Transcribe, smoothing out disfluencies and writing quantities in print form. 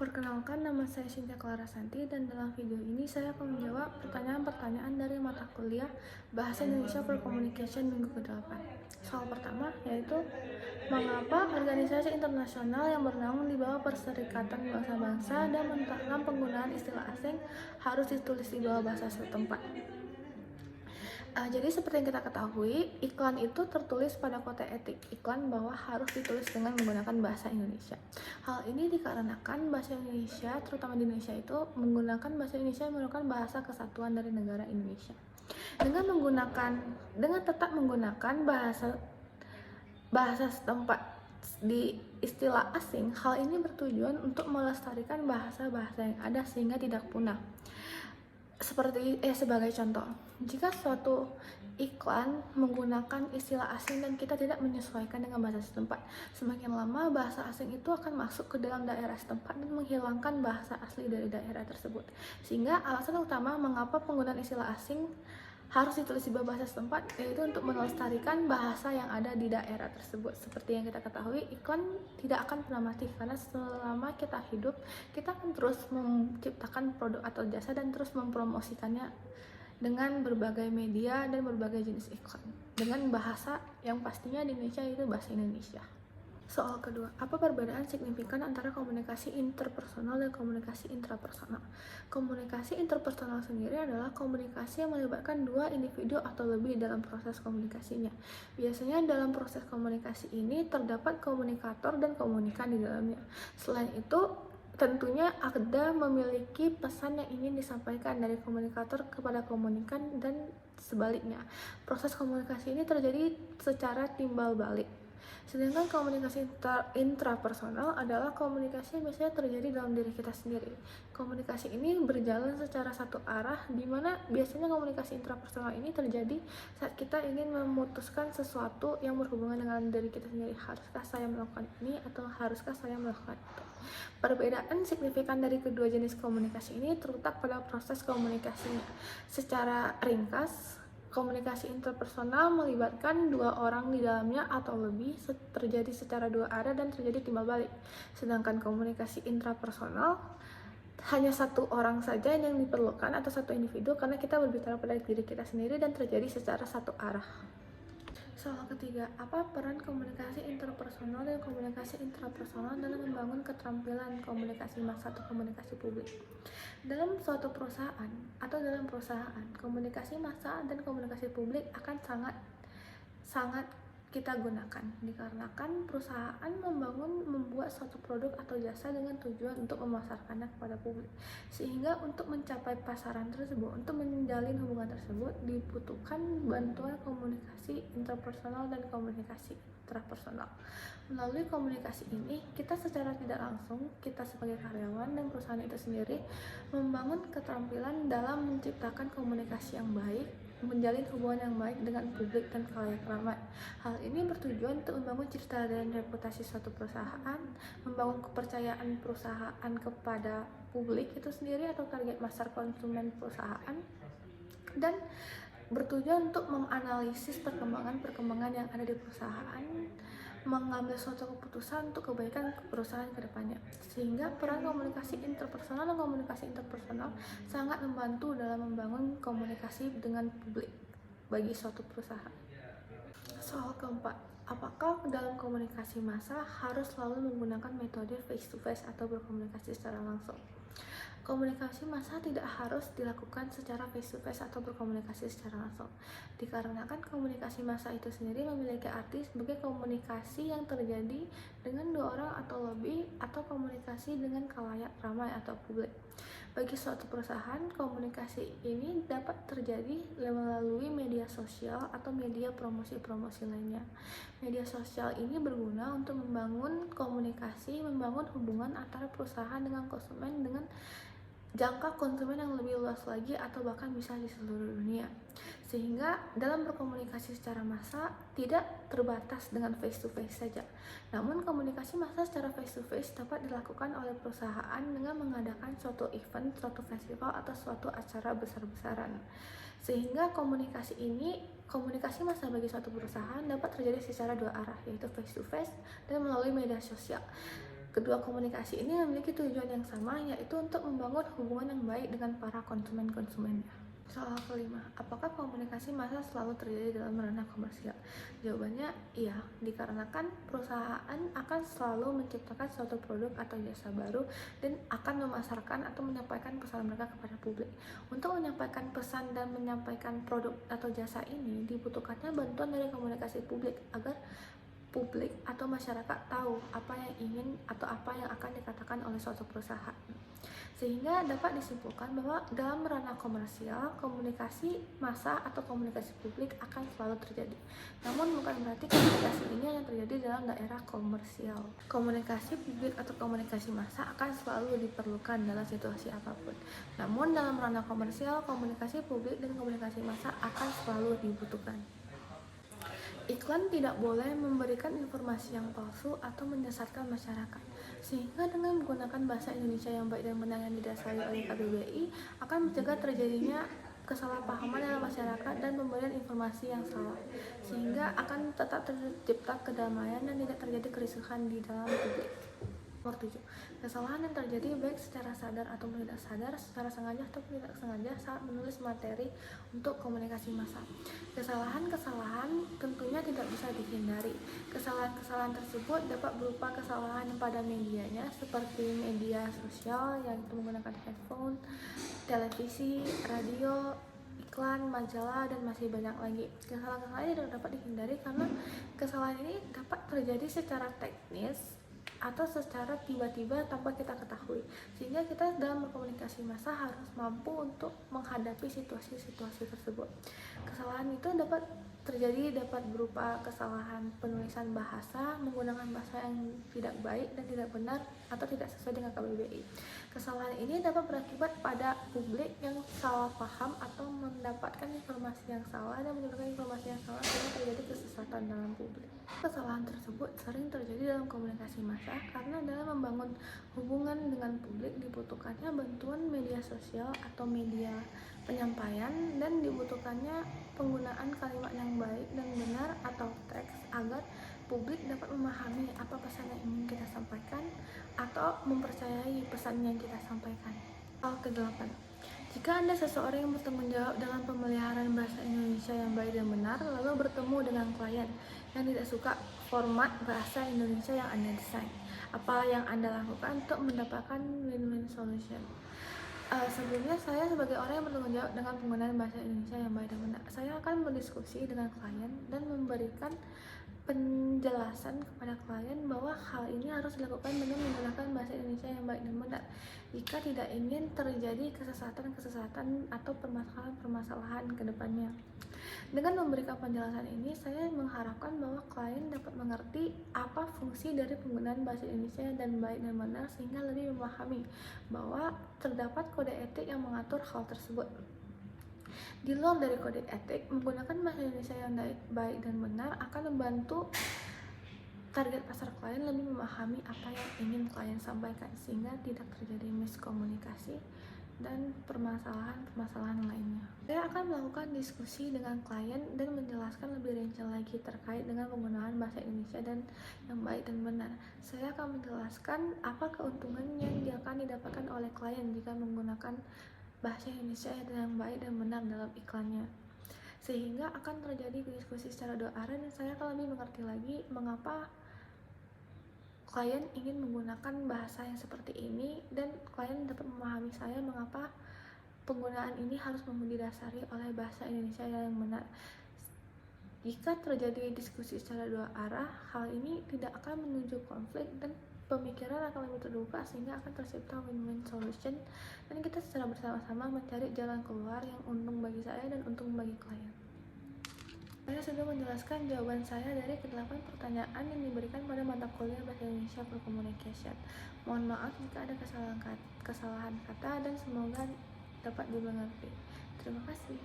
Perkenalkan, nama saya Cynthia Clara Santi dan dalam video ini saya akan menjawab pertanyaan-pertanyaan dari mata kuliah Bahasa Indonesia for Communication minggu ke-8. Soal pertama yaitu, mengapa organisasi internasional yang bernaung di bawah Perserikatan Bangsa-Bangsa dan menentang penggunaan istilah asing harus ditulis di bawah bahasa setempat? Jadi seperti yang kita ketahui, iklan itu tertulis pada kode etik iklan bahwa harus ditulis dengan menggunakan bahasa Indonesia. Hal ini dikarenakan bahasa Indonesia, terutama di Indonesia itu, menggunakan bahasa Indonesia yang merupakan bahasa kesatuan dari negara Indonesia. Dengan tetap menggunakan bahasa setempat di istilah asing, hal ini bertujuan untuk melestarikan bahasa-bahasa yang ada sehingga tidak punah. Sebagai contoh, jika suatu iklan menggunakan istilah asing dan kita tidak menyesuaikan dengan bahasa setempat, semakin lama bahasa asing itu akan masuk ke dalam daerah setempat dan menghilangkan bahasa asli dari daerah tersebut. Sehingga alasan utama mengapa penggunaan istilah asing harus ditulis di bawah bahasa setempat yaitu untuk melestarikan bahasa yang ada di daerah tersebut. Seperti yang kita ketahui, iklan tidak akan pernah mati karena selama kita hidup, kita akan terus menciptakan produk atau jasa dan terus mempromosikannya dengan berbagai media dan berbagai jenis iklan dengan bahasa yang pastinya di Indonesia itu bahasa Indonesia. Soal kedua, apa perbedaan signifikan antara komunikasi interpersonal dan komunikasi intrapersonal? Komunikasi interpersonal sendiri adalah komunikasi yang melibatkan dua individu atau lebih dalam proses komunikasinya. Biasanya dalam proses komunikasi ini terdapat komunikator dan komunikan di dalamnya. Selain itu, tentunya ada memiliki pesan yang ingin disampaikan dari komunikator kepada komunikan dan sebaliknya. Proses komunikasi ini terjadi secara timbal balik. Sedangkan komunikasi intrapersonal adalah komunikasi yang biasanya terjadi dalam diri kita sendiri. Komunikasi ini berjalan secara satu arah, di mana biasanya komunikasi intrapersonal ini terjadi saat kita ingin memutuskan sesuatu yang berhubungan dengan diri kita sendiri. Haruskah saya melakukan ini atau haruskah saya melakukan itu? Perbedaan signifikan dari kedua jenis komunikasi ini terletak pada proses komunikasinya. Secara ringkas, komunikasi interpersonal melibatkan dua orang di dalamnya atau lebih, terjadi secara dua arah dan terjadi timbal balik. Sedangkan komunikasi intrapersonal hanya satu orang saja yang diperlukan atau satu individu karena kita berbicara pada diri kita sendiri dan terjadi secara satu arah. Soal ketiga, apa peran komunikasi interpersonal dan komunikasi intrapersonal dalam membangun keterampilan komunikasi massa atau komunikasi publik? Dalam suatu perusahaan, komunikasi massa dan komunikasi publik akan sangat kita gunakan dikarenakan perusahaan membuat suatu produk atau jasa dengan tujuan untuk memasarkannya kepada publik, sehingga untuk mencapai pasaran tersebut, untuk menjalin hubungan tersebut dibutuhkan bantuan komunikasi interpersonal dan komunikasi intrapersonal. Melalui komunikasi ini, kita secara tidak langsung, kita sebagai karyawan dan perusahaan itu sendiri membangun keterampilan dalam menciptakan komunikasi yang baik, menjalin hubungan yang baik dengan publik dan khalayak ramai. Hal ini bertujuan untuk membangun citra dan reputasi suatu perusahaan, membangun kepercayaan perusahaan kepada publik itu sendiri atau target pasar konsumen perusahaan, dan bertujuan untuk menganalisis perkembangan yang ada di perusahaan, mengambil suatu keputusan untuk kebaikan perusahaan ke depannya. Sehingga peran komunikasi interpersonal dan komunikasi interpersonal sangat membantu dalam membangun komunikasi dengan publik bagi suatu perusahaan. Soal keempat, apakah dalam komunikasi massa harus selalu menggunakan metode face to face atau berkomunikasi secara langsung? Komunikasi massa tidak harus dilakukan secara face to face atau berkomunikasi secara langsung, dikarenakan komunikasi massa itu sendiri memiliki arti sebagai komunikasi yang terjadi dengan dua orang atau lebih, atau komunikasi dengan khalayak ramai atau publik. Bagi suatu perusahaan, komunikasi ini dapat terjadi melalui media sosial atau media promosi-promosi lainnya. Media sosial ini berguna untuk membangun komunikasi, membangun hubungan antara perusahaan dengan konsumen dengan jangka konsumen yang lebih luas lagi atau bahkan bisa di seluruh dunia. Sehingga dalam berkomunikasi secara massa tidak terbatas dengan face to face saja. Namun komunikasi massa secara face to face dapat dilakukan oleh perusahaan dengan mengadakan suatu event, suatu festival atau suatu acara besar-besaran. Sehingga komunikasi massa bagi suatu perusahaan dapat terjadi secara dua arah, yaitu face to face dan melalui media sosial. Kedua komunikasi ini memiliki tujuan yang sama, yaitu untuk membangun hubungan yang baik dengan para konsumennya. Soal kelima, apakah komunikasi massa selalu terjadi dalam ranah komersial? Jawabannya iya, dikarenakan perusahaan akan selalu menciptakan suatu produk atau jasa baru dan akan memasarkan atau menyampaikan pesan mereka kepada publik. Untuk menyampaikan pesan dan menyampaikan produk atau jasa ini dibutuhkannya bantuan dari komunikasi publik agar publik atau masyarakat tahu apa yang ingin atau apa yang akan dikatakan oleh suatu perusahaan. Sehingga dapat disimpulkan bahwa dalam ranah komersial, komunikasi massa atau komunikasi publik akan selalu terjadi. Namun bukan berarti komunikasi ini hanya terjadi dalam daerah komersial. Komunikasi publik atau komunikasi massa akan selalu diperlukan dalam situasi apapun. Namun dalam ranah komersial, komunikasi publik dan komunikasi massa akan selalu dibutuhkan. Iklan tidak boleh memberikan informasi yang palsu atau menyesatkan masyarakat, sehingga dengan menggunakan bahasa Indonesia yang baik dan benar yang didasari oleh KBBI akan mencegah terjadinya kesalahpahaman dalam masyarakat dan pemberian informasi yang salah, sehingga akan tetap tercipta kedamaian dan tidak terjadi kerusuhan di dalam publik. Nomor 7. Kesalahan yang terjadi baik secara sadar atau tidak sadar, secara sengaja atau tidak sengaja saat menulis materi untuk komunikasi massa. Kesalahan-kesalahan tentunya tidak bisa dihindari. Kesalahan-kesalahan tersebut dapat berupa kesalahan pada medianya seperti media sosial yaitu menggunakan handphone, televisi, radio, iklan, majalah, dan masih banyak lagi. Kesalahan-kesalahan ini tidak dapat dihindari karena kesalahan ini dapat terjadi secara teknis atau secara tiba-tiba tanpa kita ketahui, sehingga kita dalam berkomunikasi massa harus mampu untuk menghadapi situasi-situasi tersebut. Kesalahan itu dapat berupa kesalahan penulisan bahasa, menggunakan bahasa yang tidak baik dan tidak benar atau tidak sesuai dengan KBBI. Kesalahan ini dapat berakibat pada publik yang salah paham atau mendapatkan informasi yang salah dan menyebarkan informasi yang salah sehingga terjadi kesesatan dalam publik. Kesalahan tersebut sering terjadi dalam komunikasi massa karena dalam membangun hubungan dengan publik dibutuhkannya bantuan media sosial atau media penyampaian dan dibutuhkannya penggunaan kalimat yang baik dan benar atau teks agar publik dapat memahami apa pesan yang ingin kita sampaikan atau mempercayai pesan yang kita sampaikan. Hal ke-8. Jika Anda seseorang yang bertanggung jawab dalam pemeliharaan bahasa Indonesia yang baik dan benar, lalu bertemu dengan klien yang tidak suka format bahasa Indonesia yang Anda desain, apa yang Anda lakukan untuk mendapatkan win-win solution? Sebelumnya saya sebagai orang yang bertanggung jawab dengan penggunaan bahasa Indonesia yang baik dan benar, saya akan berdiskusi dengan klien dan memberikan penjelasan kepada klien bahwa hal ini harus dilakukan dengan menggunakan bahasa Indonesia yang baik dan benar jika tidak ingin terjadi kesesatan atau permasalahan ke depannya. Dengan memberikan penjelasan ini, saya mengharapkan bahwa klien dapat mengerti apa fungsi dari penggunaan bahasa Indonesia dan baik dan benar sehingga lebih memahami bahwa terdapat kode etik yang mengatur hal tersebut. Di luar dari kode etik, menggunakan bahasa Indonesia yang baik dan benar akan membantu target pasar klien lebih memahami apa yang ingin klien sampaikan sehingga tidak terjadi miskomunikasi dan permasalahan lainnya. Saya akan melakukan diskusi dengan klien dan menjelaskan lebih rinci lagi terkait dengan penggunaan bahasa Indonesia dan yang baik dan benar. Saya akan menjelaskan apa keuntungan yang akan didapatkan oleh klien jika menggunakan bahasa Indonesia yang baik dan benar dalam iklannya, sehingga akan terjadi diskusi secara dua arah dan saya akan lebih mengerti lagi mengapa klien ingin menggunakan bahasa yang seperti ini dan klien dapat memahami saya mengapa penggunaan ini harus didasari oleh bahasa Indonesia yang benar. Jika terjadi diskusi secara dua arah, hal ini tidak akan menuju konflik dan pemikiran akan lebih terbuka sehingga akan tercipta win-win solution dan kita secara bersama-sama mencari jalan keluar yang untung bagi saya dan untung bagi klien. Saya sudah menjelaskan jawaban saya dari ke-8 pertanyaan yang diberikan pada mata kuliah Bahasa Indonesia for Communication. Mohon maaf jika ada kesalahan kata dan semoga dapat dimengerti. Terima kasih.